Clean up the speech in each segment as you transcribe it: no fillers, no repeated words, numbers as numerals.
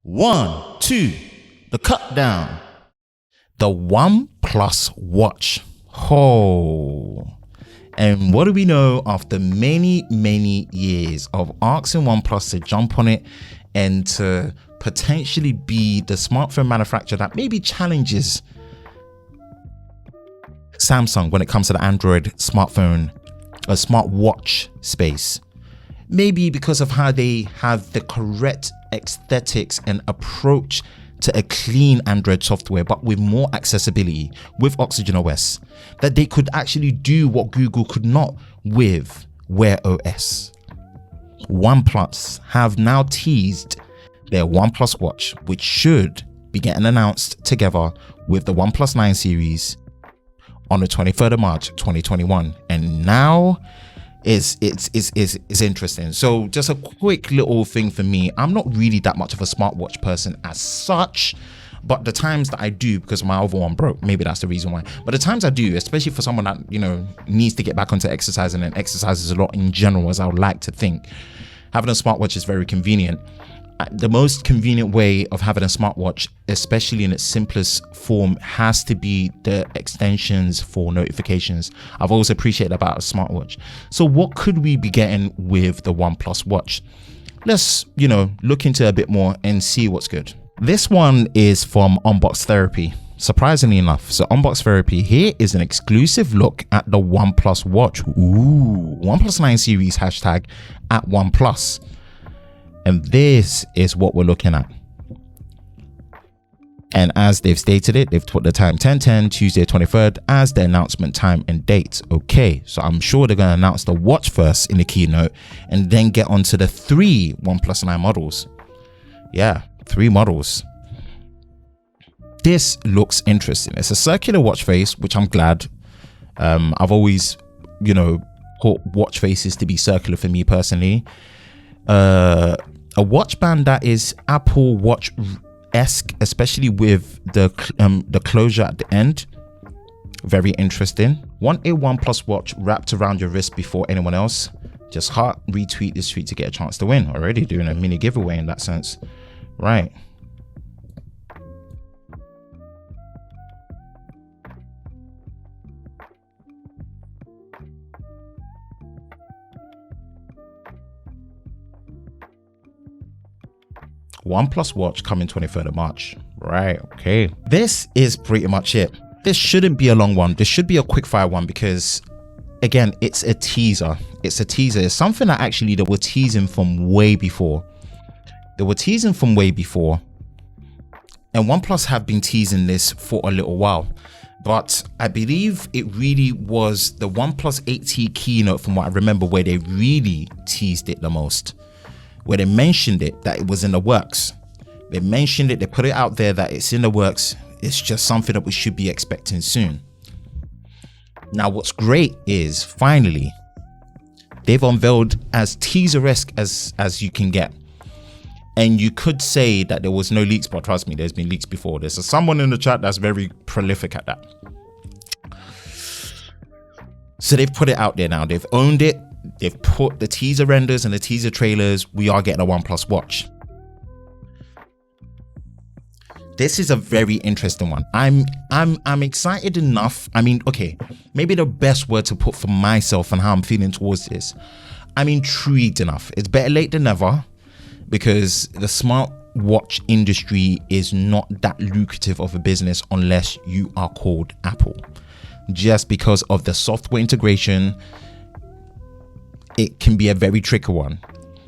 1, 2, the cut down. The OnePlus watch. Oh. And what do we know after many years of asking OnePlus to jump on it and to potentially be the smartphone manufacturer that maybe challenges Samsung when it comes to the Android smartphone or smartwatch space? Maybe because of how they have the correct aesthetics and approach to a clean Android software, but with more accessibility with Oxygen OS, that they could actually do what Google could not with Wear OS. OnePlus have now teased their OnePlus watch, which should be getting announced together with the OnePlus 9 series on the 23rd of March 2021. And now it's interesting. So just a quick little thing for me, I'm not really that much of a smartwatch person as such, but the times that I do, because my other one broke, maybe that's the reason why, but the times I do, especially for someone that, you know, needs to get back onto exercising and exercises a lot in general, as I would like to think, having a smartwatch is very convenient. The most convenient way of having a smartwatch, especially in its simplest form, has to be the extensions for notifications. I've always appreciated about a smartwatch. So what could we be getting with the OnePlus watch? Let's, you know, look into a bit more and see what's good. This one is from Unbox Therapy. Surprisingly enough, so Unbox Therapy, here is an exclusive look at the OnePlus watch. Ooh, OnePlus 9 series hashtag at OnePlus. And this is what we're looking at. And as they've stated it, they've put the time 10:10, Tuesday 23rd as the announcement time and date. Okay, so I'm sure they're going to announce the watch first in the keynote and then get onto the 3 OnePlus 9 models. Yeah, 3 models. This looks interesting. It's a circular watch face, which I'm glad. I've always, you know, thought watch faces to be circular for me personally. A watch band that is Apple Watch-esque, especially with the closure at the end. Very interesting. Want a OnePlus watch wrapped around your wrist before anyone else? Just retweet this tweet to get a chance to win. Already doing a mini giveaway in that sense. Right. OnePlus watch coming 23rd of March. Right, okay. This is pretty much it. This shouldn't be a long one. This should be a quick fire one because, again, it's a teaser. It's a teaser. It's something that actually they were teasing from way before. And OnePlus have been teasing this for a little while. But I believe it really was the OnePlus 8T keynote, from what I remember, where they really teased it the most. Where they mentioned it, that it was in the works. They mentioned it, they put it out there that it's in the works. It's just something that we should be expecting soon. Now, what's great is finally, they've unveiled as teaser-esque as you can get. And you could say that there was no leaks, but trust me, there's been leaks before. There's someone in the chat that's very prolific at that. So they've put it out there now. They've owned it. They've put the teaser renders and the teaser trailers. We are getting a OnePlus watch. This is a very interesting one. I'm excited enough. I mean, okay, maybe the best word to put for myself and how I'm feeling towards this, I'm intrigued enough. It's better late than never, because the smartwatch industry is not that lucrative of a business unless you are called Apple. Just because of the software integration, it can be a very tricky one.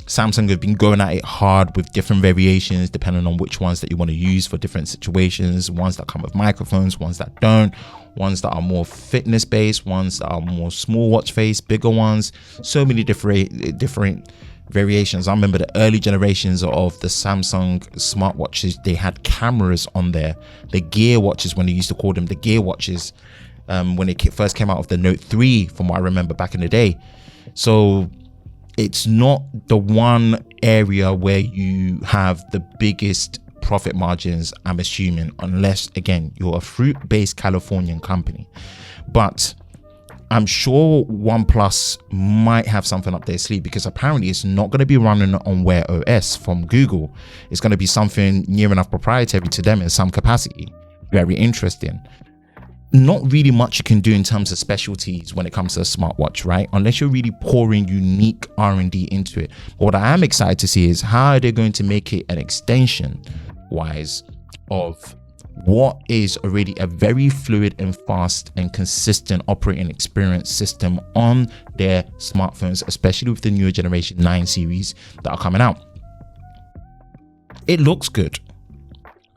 Samsung have been going at it hard with different variations depending on which ones that you want to use for different situations. Ones that come with microphones, ones that don't, ones that are more fitness based, ones that are more small watch face, bigger ones. So many different variations. I remember the early generations of the Samsung smartwatches, they had cameras on there. The Gear watches, when they used to call them the Gear watches, when it first came out of the Note 3, from what I remember back in the day. So it's not the one area where you have the biggest profit margins, I'm assuming, unless, again, you're a fruit-based Californian company. But I'm sure OnePlus might have something up their sleeve, because apparently it's not going to be running on Wear OS from Google. It's going to be something near enough proprietary to them in some capacity. Very interesting. Not really much you can do in terms of specialties when it comes to a smartwatch, right? Unless you're really pouring unique R&D into it. But what I am excited to see is how are they going to make it an extension wise of what is already a very fluid and fast and consistent operating experience system on their smartphones, especially with the newer generation 9 series that are coming out. It looks good.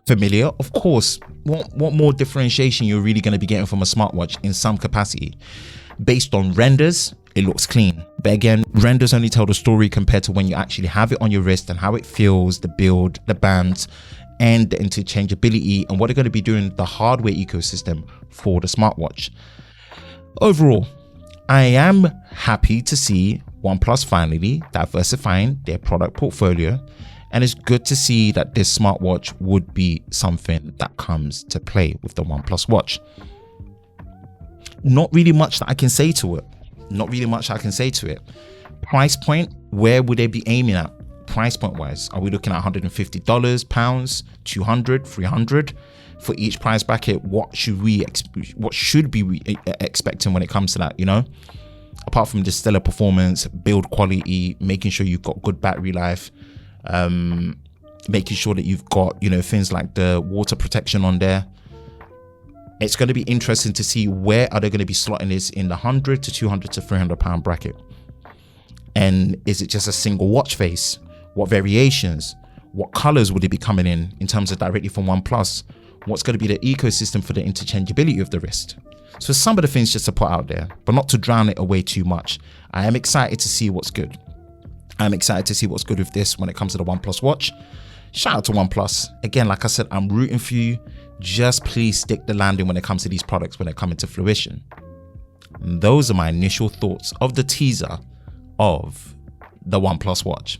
Familiar, of course. What more differentiation you're really going to be getting from a smartwatch in some capacity? Based on renders, it looks clean. But again, renders only tell the story compared to when you actually have it on your wrist and how it feels, the build, the bands, and the interchangeability, and what they're going to be doing the hardware ecosystem for the smartwatch. Overall, I am happy to see OnePlus finally diversifying their product portfolio, and it's good to see that this smartwatch would be something that comes to play with the OnePlus Watch. Not really much that I can say to it. Price point, where would they be aiming at? Price point wise, are we looking at $150, pounds, 200, 300 for each price bracket? What should be expecting when it comes to that, you know? Apart from the stellar performance, build quality, making sure you've got good battery life, making sure that you've got, you know, things like the water protection on there. It's going to be interesting to see where are they going to be slotting this in the 100 to 200 to 300 pound bracket. And is it just a single watch face? What variations? What colors would it be coming in terms of directly from OnePlus? What's going to be the ecosystem for the interchangeability of the wrist? So some of the things just to put out there, but not to drown it away too much. I am excited to see what's good. I'm excited to see what's good with this when it comes to the OnePlus Watch. Shout out to OnePlus. Again, like I said, I'm rooting for you. Just please stick the landing when it comes to these products when they come into fruition. And those are my initial thoughts of the teaser of the OnePlus Watch.